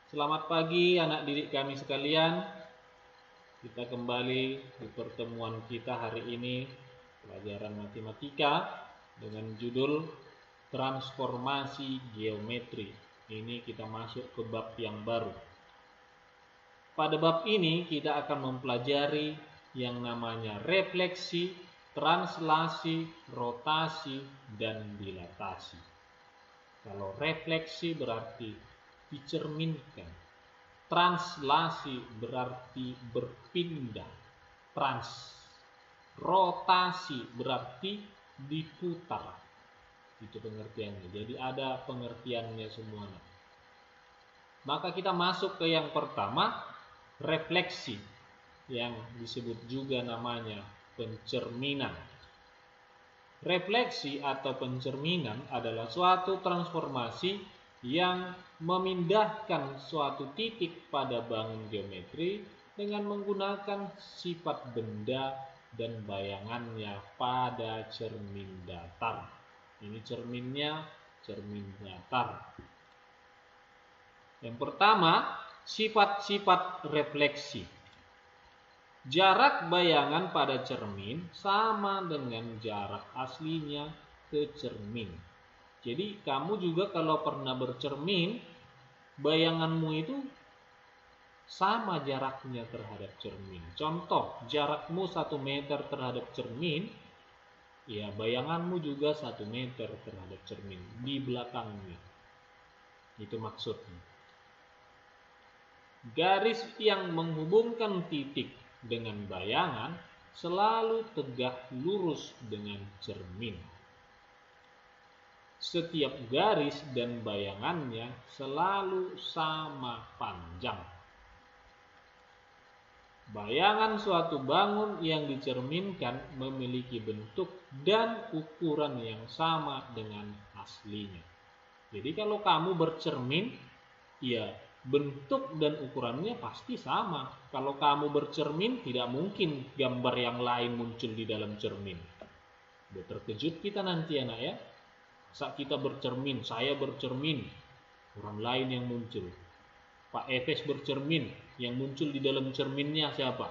Selamat pagi anak didik kami sekalian. Kita kembali di pertemuan kita hari ini, pelajaran matematika dengan judul transformasi geometri. Ini kita masuk ke bab yang baru. Pada bab ini kita akan mempelajari yang namanya refleksi, translasi, rotasi, dan dilatasi. Kalau refleksi berarti dicerminkan. Translasi berarti berpindah. Rotasi berarti diputar. Itu pengertiannya. Jadi ada pengertiannya semuanya. Maka kita masuk ke yang pertama, refleksi, yang disebut juga namanya pencerminan. Refleksi atau pencerminan adalah suatu transformasi yang memindahkan suatu titik pada bangun geometri dengan menggunakan sifat benda dan bayangannya pada cermin datar. Ini cerminnya, cermin datar. Yang pertama, sifat-sifat refleksi. Jarak bayangan pada cermin sama dengan jarak aslinya ke cermin. Jadi kamu juga kalau pernah bercermin, bayanganmu itu sama jaraknya terhadap cermin. Contoh, jarakmu 1 meter terhadap cermin, ya bayanganmu juga 1 meter terhadap cermin di belakangnya. Itu maksudnya. Garis yang menghubungkan titik dengan bayangan selalu tegak lurus dengan cermin. Setiap garis dan bayangannya selalu sama panjang. Bayangan suatu bangun yang dicerminkan memiliki bentuk dan ukuran yang sama dengan aslinya. Jadi kalau kamu bercermin, ya bentuk dan ukurannya pasti sama. Kalau kamu bercermin, tidak mungkin gambar yang lain muncul di dalam cermin. Udah terkejut kita nanti anak ya. Saat kita bercermin, saya bercermin, orang lain yang muncul. Pak Efes bercermin, yang muncul di dalam cerminnya siapa?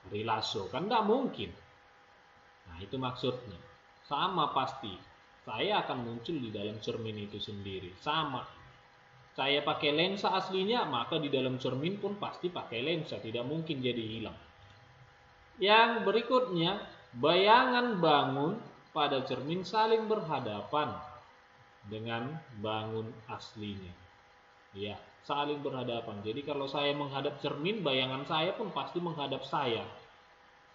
Ari Lasso, kan tidak mungkin. Nah itu maksudnya. Sama pasti, saya akan muncul di dalam cermin itu sendiri. Sama. Saya pakai lensa aslinya, maka di dalam cermin pun pasti pakai lensa, tidak mungkin jadi hilang. Yang berikutnya, bayangan bangun pada cermin saling berhadapan dengan bangun aslinya. Ya, saling berhadapan. Jadi kalau saya menghadap cermin, bayangan saya pun pasti menghadap saya.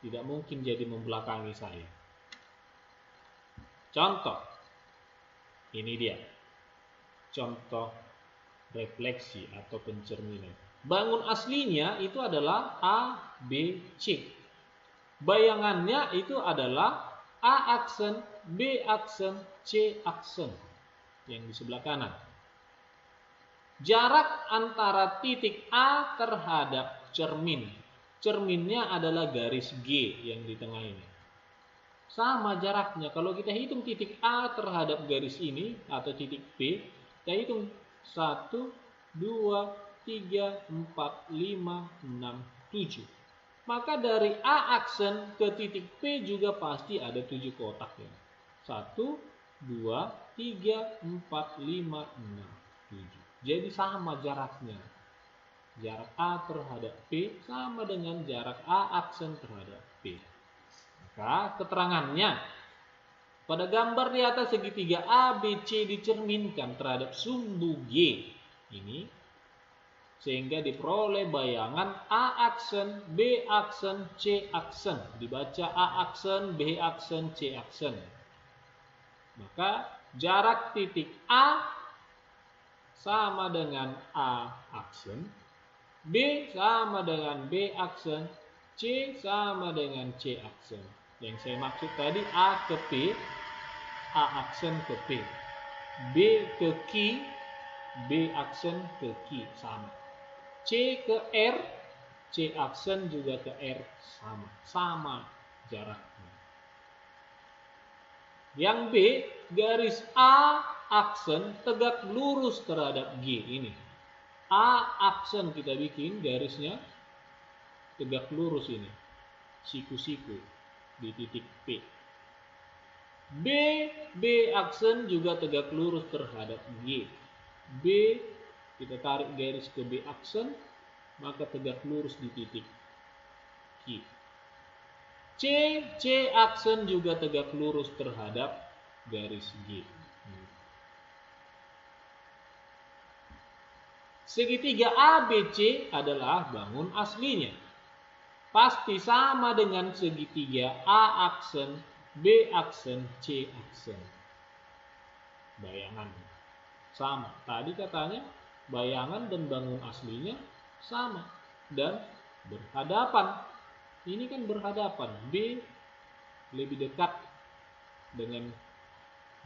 Tidak mungkin jadi membelakangi saya. Contoh, ini dia. Contoh refleksi atau pencerminan. Bangun aslinya itu adalah A, B, C. Bayangannya itu adalah A aksen, B aksen, C aksen yang di sebelah kanan. Jarak antara titik A terhadap cermin. Cerminnya adalah garis G yang di tengah ini. Sama jaraknya. Kalau kita hitung titik A terhadap garis ini atau titik B, kita hitung 1, 2, 3, 4, 5, 6, 7. Maka dari A aksen ke titik P juga pasti ada 7 kotak ya. 1, 2, 3, 4, 5, 6, 7. Jadi sama jaraknya. Jarak A terhadap P sama dengan jarak A aksen terhadap P. Maka keterangannya, pada gambar di atas segitiga ABC dicerminkan terhadap sumbu G ini, sehingga diperoleh bayangan A aksen, B aksen, C aksen. Dibaca A aksen, B aksen, C aksen. Maka jarak titik A sama dengan A aksen, B sama dengan B aksen, C sama dengan C aksen. Yang saya maksud tadi A ke P, A aksen ke P, B ke Q, B aksen ke Q sama. C ke R, C aksen juga ke R sama jaraknya. Yang B, garis A aksen tegak lurus terhadap G ini. A aksen kita bikin garisnya tegak lurus ini, siku-siku di titik P. B aksen juga tegak lurus terhadap G. B kita tarik garis ke B aksen, maka tegak lurus di titik Q. C aksen juga tegak lurus terhadap garis G. Segitiga ABC adalah bangun aslinya. Pasti sama dengan segitiga A aksen, B aksen, C aksen. Bayangan sama. Tadi katanya bayangan dan bangun aslinya sama dan berhadapan. Ini kan berhadapan. B lebih dekat dengan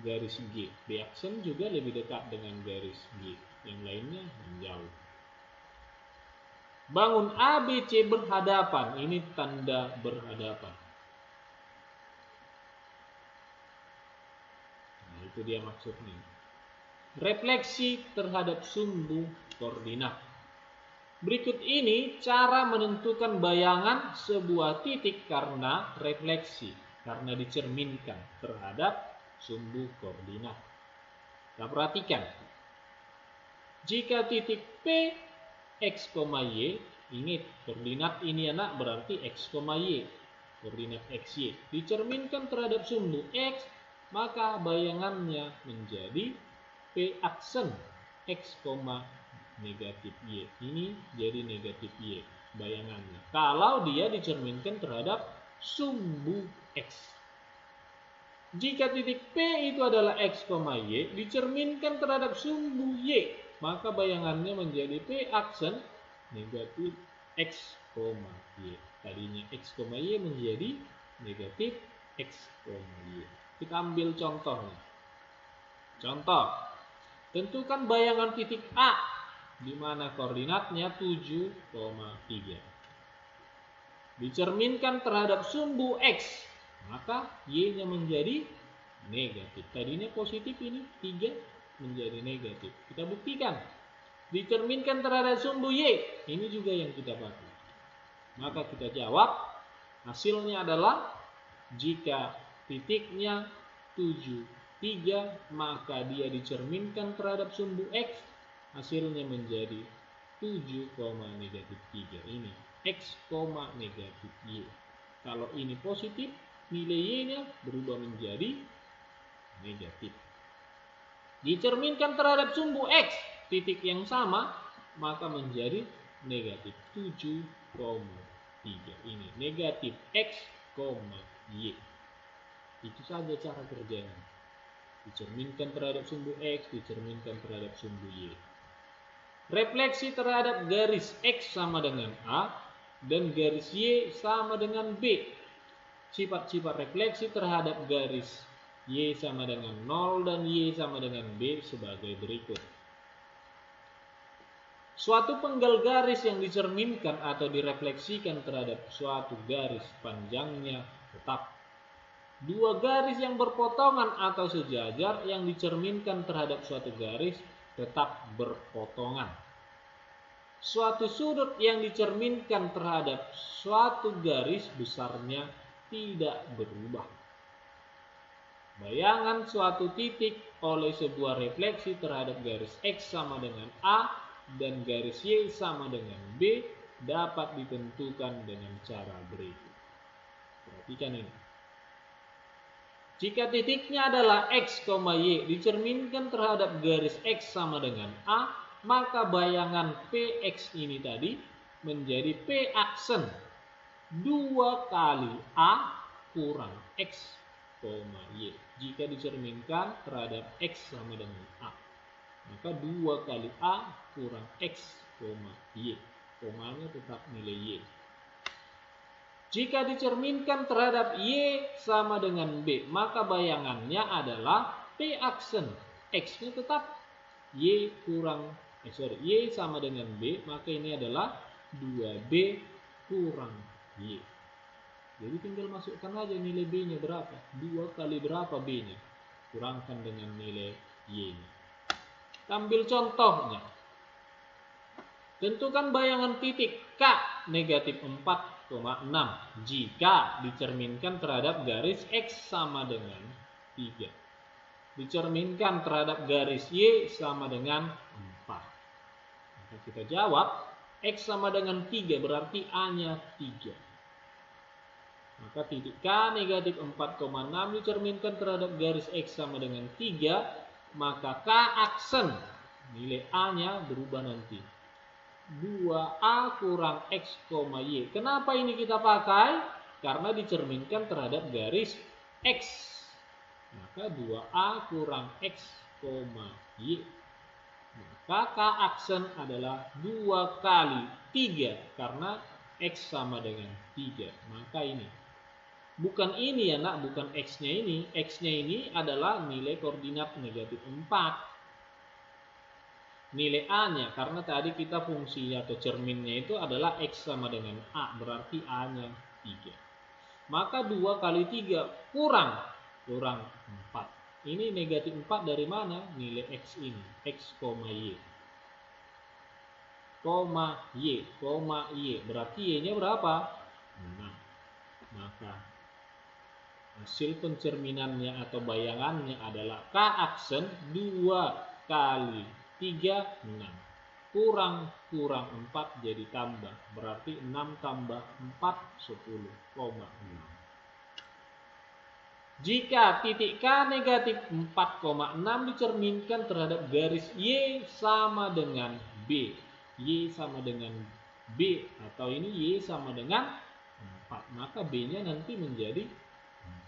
garis G. B aksen juga lebih dekat dengan garis G. Yang lainnya menjauh. Bangun ABC berhadapan. Ini tanda berhadapan. Nah, itu dia maksudnya. Refleksi terhadap sumbu koordinat. Berikut ini cara menentukan bayangan sebuah titik karena refleksi, karena dicerminkan terhadap sumbu koordinat. Kita perhatikan. Jika titik P X, Y, ingat koordinat ini anak berarti X, Y, koordinat XY, dicerminkan terhadap sumbu X, maka bayangannya menjadi P aksen X, negatif Y. Ini jadi negatif Y bayangannya. Kalau dia dicerminkan terhadap sumbu X. Jika titik P itu adalah X, Y, dicerminkan terhadap sumbu Y, maka bayangannya menjadi P aksen negatif X, Y. Tadinya X, Y menjadi negatif X, Y. Kita ambil contohnya. Contoh, tentukan bayangan titik A, di mana koordinatnya 7,3. Dicerminkan terhadap sumbu X, maka Y-nya menjadi negatif. Tadinya positif, ini 3 menjadi negatif. Kita buktikan. Dicerminkan terhadap sumbu Y, ini juga yang kita pakai. Maka kita jawab, hasilnya adalah jika titiknya 7,3, maka dia dicerminkan terhadap sumbu X, hasilnya menjadi 7,3. Ini X, negatif Y. Kalau ini positif, nilai Y-nya berubah menjadi negatif. Dicerminkan terhadap sumbu X, titik yang sama, maka menjadi negatif 7,3. Ini negatif X, Y. Itu saja cara kerjanya. Dicerminkan terhadap sumbu X, dicerminkan terhadap sumbu Y. Refleksi terhadap garis X sama dengan A dan garis Y sama dengan B. Sifat-sifat refleksi terhadap garis Y sama dengan 0 dan Y sama dengan B sebagai berikut. Suatu penggal garis yang dicerminkan atau direfleksikan terhadap suatu garis panjangnya tetap. Dua garis yang berpotongan atau sejajar yang dicerminkan terhadap suatu garis tetap berpotongan. Suatu sudut yang dicerminkan terhadap suatu garis besarnya tidak berubah. Bayangan suatu titik oleh sebuah refleksi terhadap garis X sama dengan A dan garis Y sama dengan B dapat ditentukan dengan cara berikut. Perhatikan ini. Jika titiknya adalah X, Y dicerminkan terhadap garis X sama dengan A, maka bayangan PX ini tadi menjadi P aksen 2 kali A kurang X, Y. Jika dicerminkan terhadap X sama dengan A, maka 2 kali A kurang X, Y. Komanya tetap nilai Y. Jika dicerminkan terhadap Y sama dengan B, maka bayangannya adalah P aksen. X-nya tetap Y sama dengan B, maka ini adalah 2B kurang Y. Jadi tinggal masukkan aja nilai B-nya berapa. 2 kali berapa B-nya. Kurangkan dengan nilai Y-nya. Ambil contohnya. Tentukan bayangan titik K negatif 4,6 jika dicerminkan terhadap garis X sama dengan 3. Dicerminkan terhadap garis Y sama dengan 4. Maka kita jawab X sama dengan 3 berarti A-nya 3. Maka titik K negatif 4,6 dicerminkan terhadap garis X sama dengan 3. Maka K aksen nilai A-nya berubah nanti. 2A kurang X, Y. Kenapa ini kita pakai? Karena dicerminkan terhadap garis X. Maka 2A kurang X, Y. Maka K aksen adalah 2 kali 3 karena X sama dengan 3. Maka ini. Bukan ini ya nak, bukan X-nya ini. X-nya ini adalah nilai koordinat negatif 4. Nilai A-nya, karena tadi kita fungsi atau cerminnya itu adalah X sama dengan A, berarti A-nya 3. Maka 2 kali 3 kurang 4. Ini negatif 4 dari mana? Nilai X ini, X, Y. Y. Berarti Y-nya berapa? 6. Maka hasil pencerminannya atau bayangannya adalah K aksen 2 kali 3, 6. Kurang 4 jadi tambah. Berarti 6 tambah 4, 10,6. Jika titik K negatif 4,6 dicerminkan terhadap garis Y sama dengan B. Y sama dengan B. Atau ini Y sama dengan 4. Maka B-nya nanti menjadi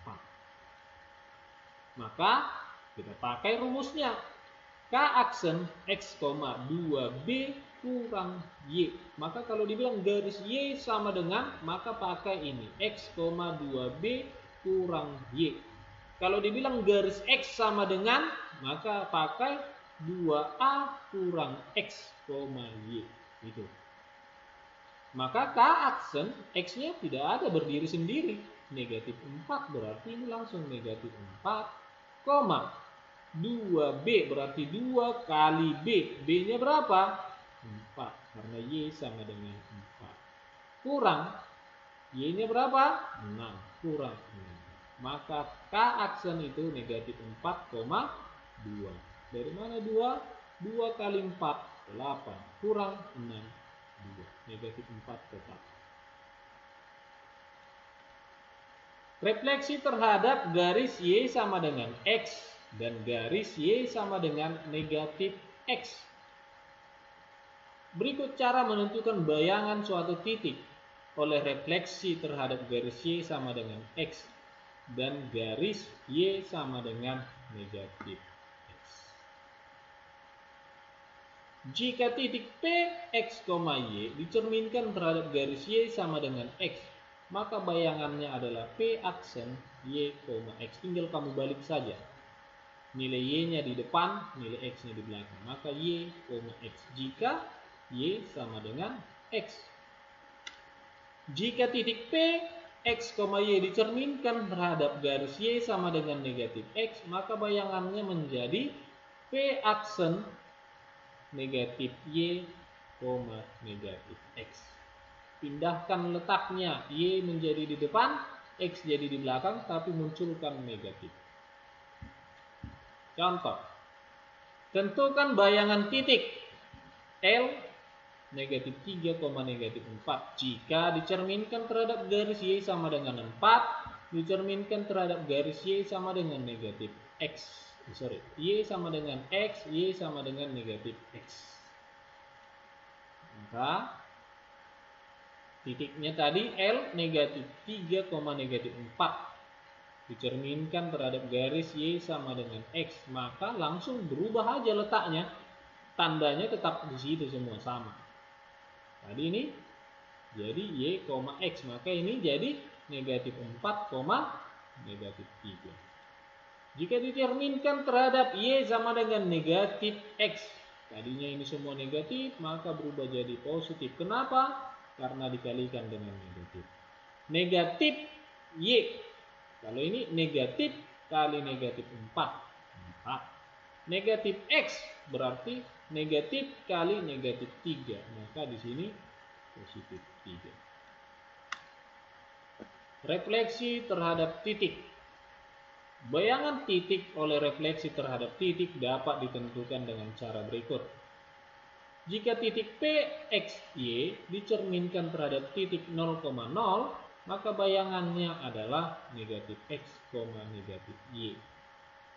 4. Maka kita pakai rumusnya. K aksen X, 2B kurang Y. Maka kalau dibilang garis Y sama dengan, maka pakai ini. X, 2B kurang Y. Kalau dibilang garis X sama dengan, maka pakai 2A kurang X, Y. Itu. Maka K aksen X-nya tidak ada berdiri sendiri. Negatif 4 berarti ini langsung negatif 4, 2B berarti 2 kali B. B-nya berapa? 4. Karena Y sama dengan 4. Kurang. Y-nya berapa? 6. Kurang 6. Maka K aksen itu negatif 4,2. Dari mana 2? 2 kali 4, 8. Kurang 6, 2. Negatif 4 tetap. Refleksi terhadap garis Y sama dengan X. Dan garis Y sama dengan negatif X. Berikut cara menentukan bayangan suatu titik oleh refleksi terhadap garis Y sama dengan X dan garis Y sama dengan negatif X. Jika titik P, X, Y dicerminkan terhadap garis Y sama dengan X, maka bayangannya adalah P aksen Y, X. Tinggal kamu balik saja. Nilai Y-nya di depan, nilai X-nya di belakang. Maka Y, X. Jika Y sama dengan X. Jika titik P, X, Y dicerminkan terhadap garis Y sama dengan negatif X, maka bayangannya menjadi P aksen negatif Y, negatif X. Pindahkan letaknya, Y menjadi di depan, X jadi di belakang, tapi munculkan negatif. Contoh, tentukan bayangan titik L negatif 3, negatif 4 jika dicerminkan terhadap garis Y sama dengan 4, dicerminkan terhadap garis Y sama dengan negatif X. Y sama dengan X, Y sama dengan negatif X. Maka titiknya tadi L negatif 3, negatif 4 dicerminkan terhadap garis Y sama dengan X, maka langsung berubah aja letaknya. Tandanya tetap di situ semua sama. Tadi ini jadi Y, X, maka ini jadi negatif 4, negatif 3. Jika dicerminkan terhadap Y sama dengan negatif X, tadinya ini semua negatif, maka berubah jadi positif. Kenapa? Karena dikalikan dengan negatif. Negatif Y. Kalau ini negatif kali negatif 4. Negatif X berarti negatif kali negatif 3, maka di sini positif 3. Refleksi terhadap titik. Bayangan titik oleh refleksi terhadap titik dapat ditentukan dengan cara berikut. Jika titik P, X, Y dicerminkan terhadap titik 0,0, maka bayangannya adalah negatif X, negatif Y.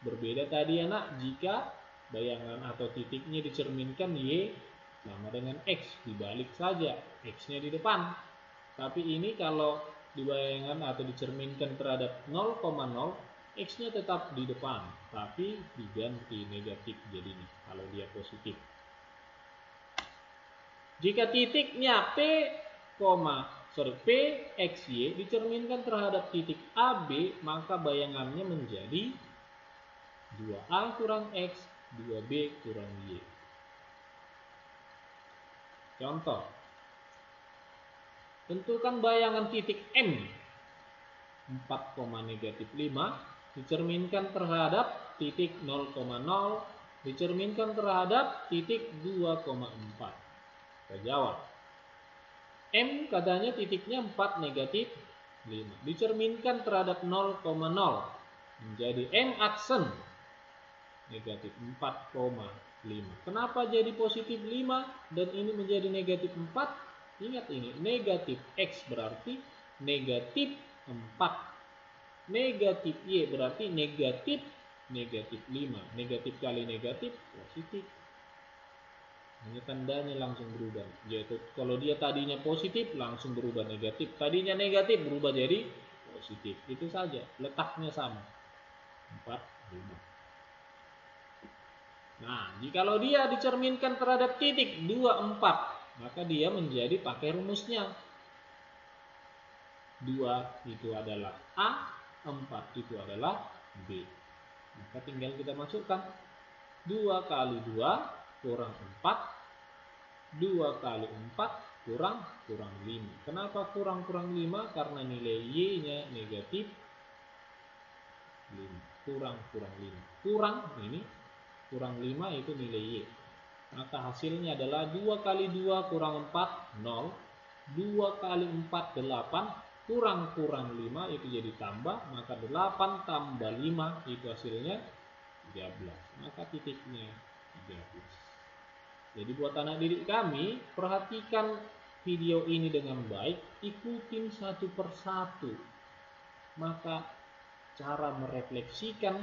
Berbeda tadi anak, jika bayangan atau titiknya dicerminkan Y sama dengan X, dibalik saja, X-nya di depan. Tapi ini kalau di bayangan atau dicerminkan terhadap 0,0, X-nya tetap di depan, tapi diganti negatif jadinya kalau dia positif. Jika titiknya P, X, Y dicerminkan terhadap titik AB, maka bayangannya menjadi 2A kurang X, 2B kurang Y. Contoh, tentukan bayangan titik M 4, negatif 5 dicerminkan terhadap titik 0,0 dicerminkan terhadap titik 2,4. Kita jawab. M katanya titiknya 4, negatif 5 dicerminkan terhadap 0,0 menjadi M aksen negatif 4,5. Kenapa jadi positif 5 dan ini menjadi negatif 4? Ingat ini, negatif X berarti negatif 4. Negatif Y berarti negatif 5. Negatif kali negatif positif. Ini tandanya langsung berubah. Yaitu kalau dia tadinya positif langsung berubah negatif. Tadinya negatif berubah jadi positif. Itu saja, letaknya sama. 4, 5. Nah, jikalau dia dicerminkan terhadap titik 2, 4, maka dia menjadi pakai rumusnya. 2 itu adalah A, 4 itu adalah B. Maka tinggal kita masukkan 2 kali 2 kurang 4, 2 kali 4 kurang 5. Kenapa kurang 5? Karena nilai Y-nya negatif 5. Kurang 5. Kurang 5 itu nilai Y. Maka hasilnya adalah 2 kali 2 kurang 4, 0. 2 kali 4, 8. Kurang 5 itu jadi tambah. Maka 8 tambah 5 itu hasilnya 13. Maka titiknya 13. Jadi buat anak didik kami, perhatikan video ini dengan baik. Ikutin satu persatu. Maka cara merefleksikan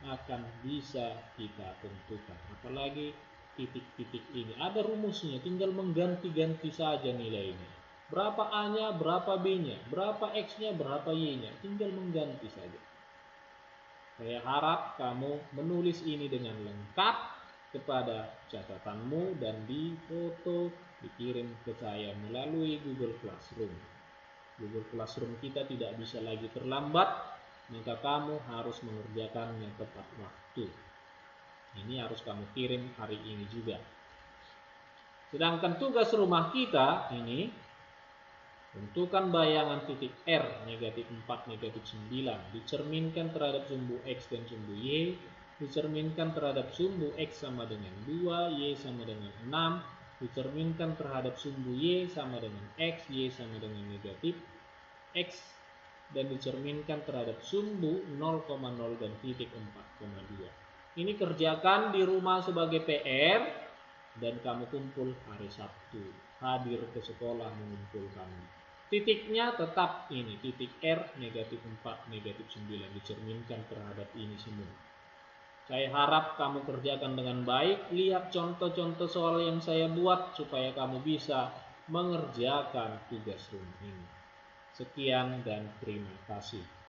akan bisa kita tentukan. Apalagi titik-titik ini ada rumusnya, tinggal mengganti-ganti saja nilainya. Berapa A-nya, berapa B-nya, berapa X-nya, berapa Y-nya, tinggal mengganti saja. Saya harap kamu menulis ini dengan lengkap kepada catatanmu dan difoto, dikirim ke saya melalui Google Classroom. Google Classroom kita tidak bisa lagi terlambat, maka kamu harus mengerjakannya tepat waktu. Ini harus kamu kirim hari ini juga. Sedangkan tugas rumah kita ini, tentukan bayangan titik R negatif 4, negatif 9 dicerminkan terhadap sumbu X dan sumbu Y, dicerminkan terhadap sumbu X sama dengan 2, Y sama dengan 6, dicerminkan terhadap sumbu Y sama dengan X, Y sama dengan negatif X, dan dicerminkan terhadap sumbu 0,0 dan titik 4,2. Ini kerjakan di rumah sebagai PR dan kamu kumpul hari Sabtu. Hadir ke sekolah mengumpulkannya. Titiknya tetap ini, titik R negatif 4, negatif 9 dicerminkan terhadap ini semua. Saya harap kamu kerjakan dengan baik. Lihat contoh-contoh soal yang saya buat supaya kamu bisa mengerjakan tugas rumah ini. Sekian dan terima kasih.